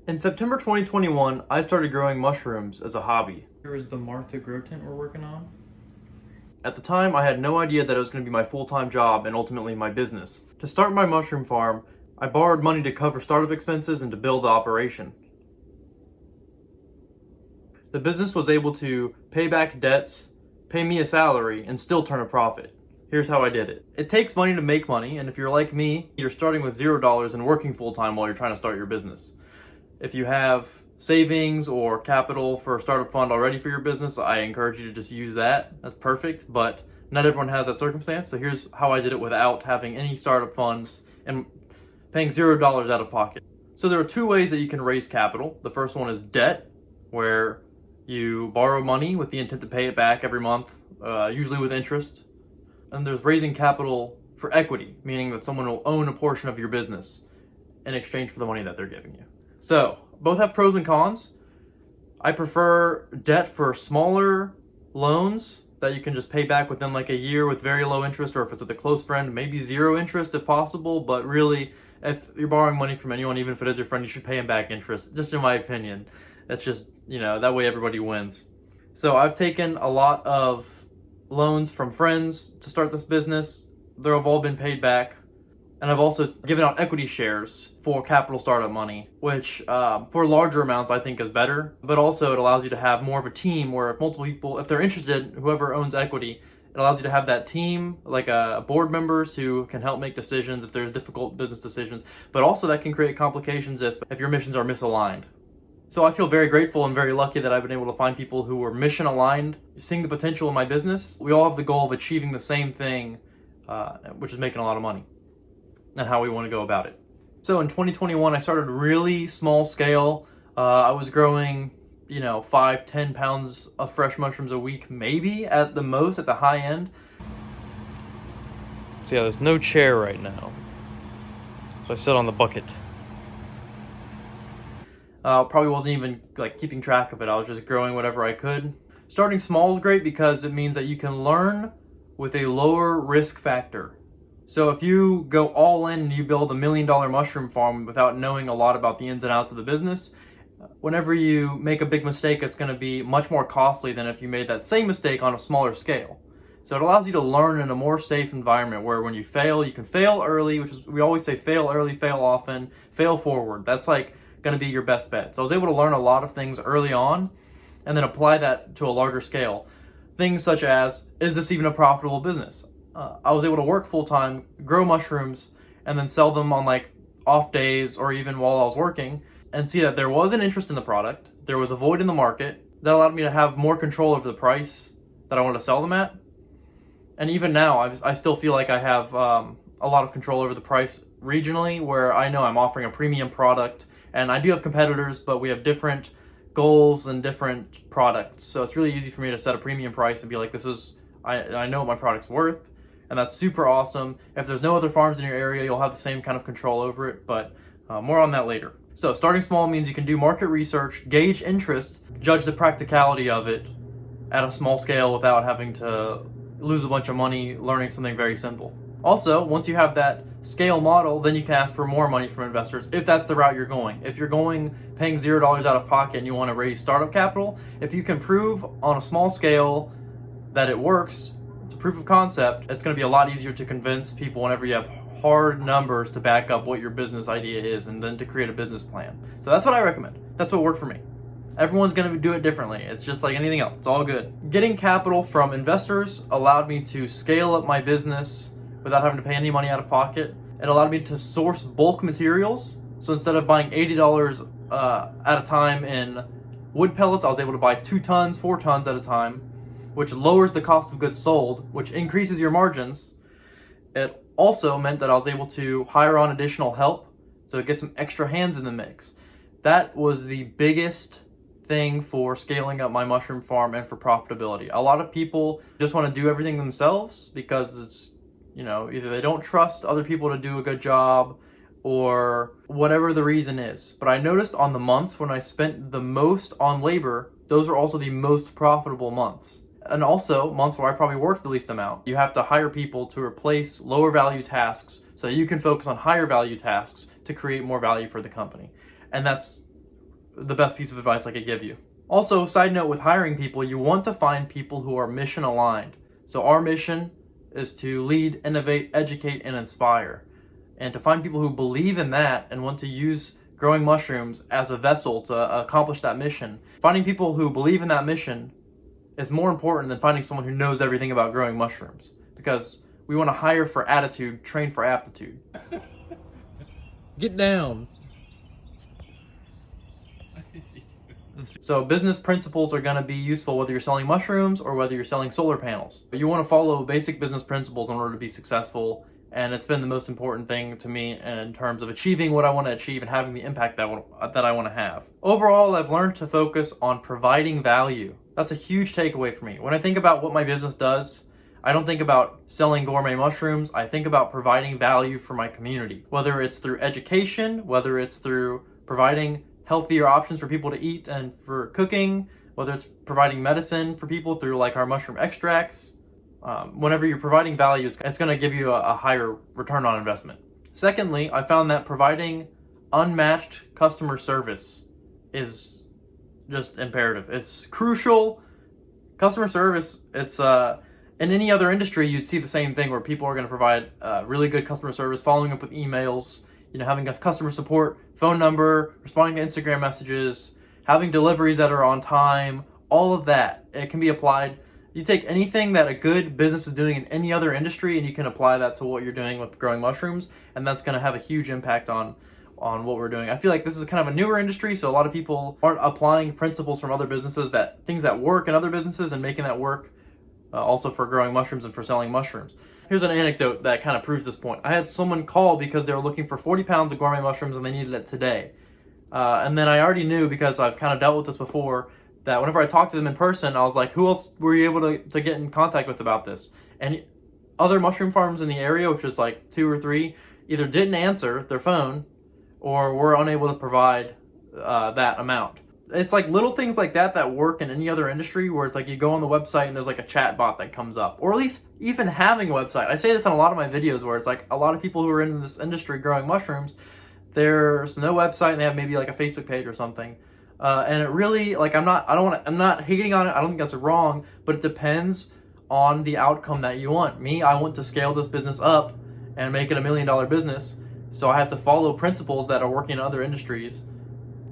In September 2021, I started growing mushrooms as a hobby. Here is the Martha grow tent we're working on. At the time, I had no idea that it was going to be my full-time job and ultimately my business. To start my mushroom farm, I borrowed money to cover startup expenses and to build the operation. The business was able to pay back debts, pay me a salary, and still turn a profit. Here's how I did it. It takes money to make money, and if you're like me, you're starting with $0 and working full-time while you're trying to start your business. If you have savings or capital for a startup fund already for your business, I encourage you to just use that. That's perfect, but not everyone has that circumstance. So here's how I did it without having any startup funds and paying $0 out of pocket. So there are two ways that you can raise capital. The first one is debt, where you borrow money with the intent to pay it back every month, usually with interest. And there's raising capital for equity, meaning that someone will own a portion of your business in exchange for the money that they're giving you. So both have pros and cons. I prefer debt for smaller loans that you can just pay back within like a year with very low interest, or if it's with a close friend, maybe zero interest if possible. But really, if you're borrowing money from anyone, even if it is your friend, you should pay him back interest, just in my opinion. That's just, that way everybody wins. So I've taken a lot of loans from friends to start this business. They've all been paid back. And I've also given out equity shares for capital startup money, which for larger amounts I think is better. But also it allows you to have more of a team where if multiple people, if they're interested, whoever owns equity, it allows you to have that team, like board members who can help make decisions if there's difficult business decisions. But also that can create complications if your missions are misaligned. So I feel very grateful and very lucky that I've been able to find people who are mission aligned, seeing the potential in my business. We all have the goal of achieving the same thing, which is making a lot of money, and how we want to go about it. So in 2021, I started really small scale. I was growing, 5-10 pounds of fresh mushrooms a week, maybe at the most, at the high end. So yeah, there's no chair right now. So I sit on the bucket. Probably wasn't even keeping track of it. I was just growing whatever I could. Starting small is great because it means that you can learn with a lower risk factor. So if you go all in and you build $1 million mushroom farm without knowing a lot about the ins and outs of the business, whenever you make a big mistake, it's going to be much more costly than if you made that same mistake on a smaller scale. So it allows you to learn in a more safe environment where when you fail, you can fail early, which is, we always say fail early, fail often, fail forward. That's going to be your best bet. So I was able to learn a lot of things early on and then apply that to a larger scale. Things such as, is this even a profitable business? I was able to work full-time, grow mushrooms, and then sell them on off days or even while I was working, and see that there was an interest in the product, there was a void in the market, that allowed me to have more control over the price that I wanted to sell them at. And even now, I still feel like I have a lot of control over the price regionally, where I know I'm offering a premium product, and I do have competitors, but we have different goals and different products. So it's really easy for me to set a premium price and be like, I know what my product's worth. And that's super awesome. If there's no other farms in your area, you'll have the same kind of control over it, but more on that later. So starting small means you can do market research, gauge interest, judge the practicality of it at a small scale without having to lose a bunch of money learning something very simple. Also, once you have that scale model, then you can ask for more money from investors if that's the route you're going. If you're paying $0 out of pocket and you want to raise startup capital, if you can prove on a small scale that it works, it's a proof of concept, it's going to be a lot easier to convince people whenever you have hard numbers to back up what your business idea is and then to create a business plan. So that's what I recommend. That's what worked for me. Everyone's going to do it differently. It's just like anything else. It's all good. Getting capital from investors allowed me to scale up my business without having to pay any money out of pocket. It allowed me to source bulk materials. So instead of buying $80 at a time in wood pellets, I was able to buy 2 tons, 4 tons at a time, which lowers the cost of goods sold, which increases your margins. It also meant that I was able to hire on additional help, so get some extra hands in the mix. That was the biggest thing for scaling up my mushroom farm and for profitability. A lot of people just want to do everything themselves because it's, either they don't trust other people to do a good job or whatever the reason is. But I noticed on the months when I spent the most on labor, those are also the most profitable months. And also months where I probably worked the least amount. You have to hire people to replace lower value tasks so that you can focus on higher value tasks to create more value for the company. And that's the best piece of advice I could give you. Also, side note with hiring people, you want to find people who are mission aligned. So our mission is to lead, innovate, educate, and inspire. And to find people who believe in that and want to use growing mushrooms as a vessel to accomplish that mission. Finding people who believe in that mission is more important than finding someone who knows everything about growing mushrooms. Because we want to hire for attitude, train for aptitude. Get down. So business principles are going to be useful whether you're selling mushrooms or whether you're selling solar panels. But you want to follow basic business principles in order to be successful, and it's been the most important thing to me in terms of achieving what I want to achieve and having the impact that I want to have. Overall, I've learned to focus on providing value. That's a huge takeaway for me. When I think about what my business does, I don't think about selling gourmet mushrooms. I think about providing value for my community, whether it's through education, whether it's through providing healthier options for people to eat and for cooking, whether it's providing medicine for people through like our mushroom extracts. Whenever you're providing value, it's going to give you a higher return on investment. Secondly, I found that providing unmatched customer service is just imperative. It's crucial. Customer service, it's in any other industry, you'd see the same thing where people are going to provide really good customer service, following up with emails, having a customer support phone number, responding to Instagram messages, having deliveries that are on time, all of that. It can be applied. You take anything that a good business is doing in any other industry and you can apply that to what you're doing with growing mushrooms, and that's going to have a huge impact on what we're doing. I feel like this is kind of a newer industry, so a lot of people aren't applying principles from other businesses, things that work in other businesses, and making that work also for growing mushrooms and for selling mushrooms. Here's an anecdote that kind of proves this point. I had someone call because they were looking for 40 pounds of gourmet mushrooms and they needed it today. And then I already knew, because I've kind of dealt with this before, that whenever I talked to them in person, I was like, who else were you able to get in contact with about this? And other mushroom farms in the area, which is like 2 or 3, either didn't answer their phone or were unable to provide that amount. It's like little things like that work in any other industry, where it's like you go on the website and there's like a chat bot that comes up, or at least even having a website. I say this in a lot of my videos, where it's like a lot of people who are in this industry growing mushrooms, there's no website and they have maybe like a Facebook page or something. And it really, like, I'm not hating on it. I don't think that's wrong, but it depends on the outcome that you want. Me, I want to scale this business up and make it $1 million business. So I have to follow principles that are working in other industries.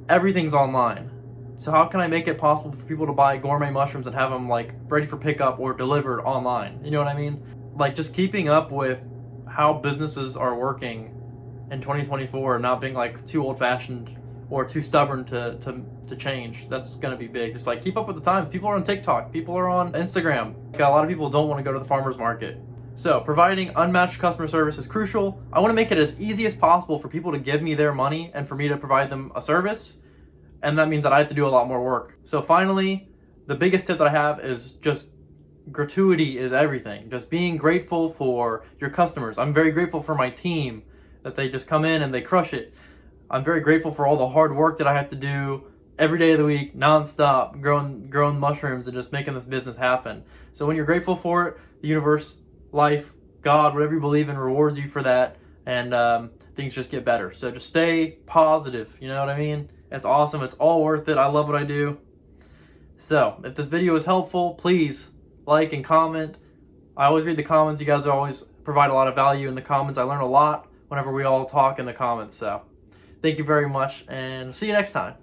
Everything's online. So how can I make it possible for people to buy gourmet mushrooms and have them like ready for pickup or delivered online? You know what I mean? Like, just keeping up with how businesses are working in 2024 and not being like too old-fashioned or too stubborn to change. That's going to be big. Just like keep up with the times. People are on TikTok. People are on Instagram. Like, a lot of people don't want to go to the farmer's market. So providing unmatched customer service is crucial. I want to make it as easy as possible for people to give me their money and for me to provide them a service. And that means that I have to do a lot more work. So finally, the biggest tip that I have is just gratuity is everything. Just being grateful for your customers. I'm very grateful for my team, that they just come in and they crush it. I'm very grateful for all the hard work that I have to do every day of the week, nonstop, growing mushrooms and just making this business happen. So when you're grateful for it, the universe, life, God, whatever you believe in, rewards you for that, and things just get better. So just stay positive, you know what I mean? It's awesome. It's all worth it. I love what I do. So if this video is helpful, please like and comment. I always read the comments. You guys always provide a lot of value in the comments. I learn a lot whenever we all talk in the comments. So thank you very much, and see you next time.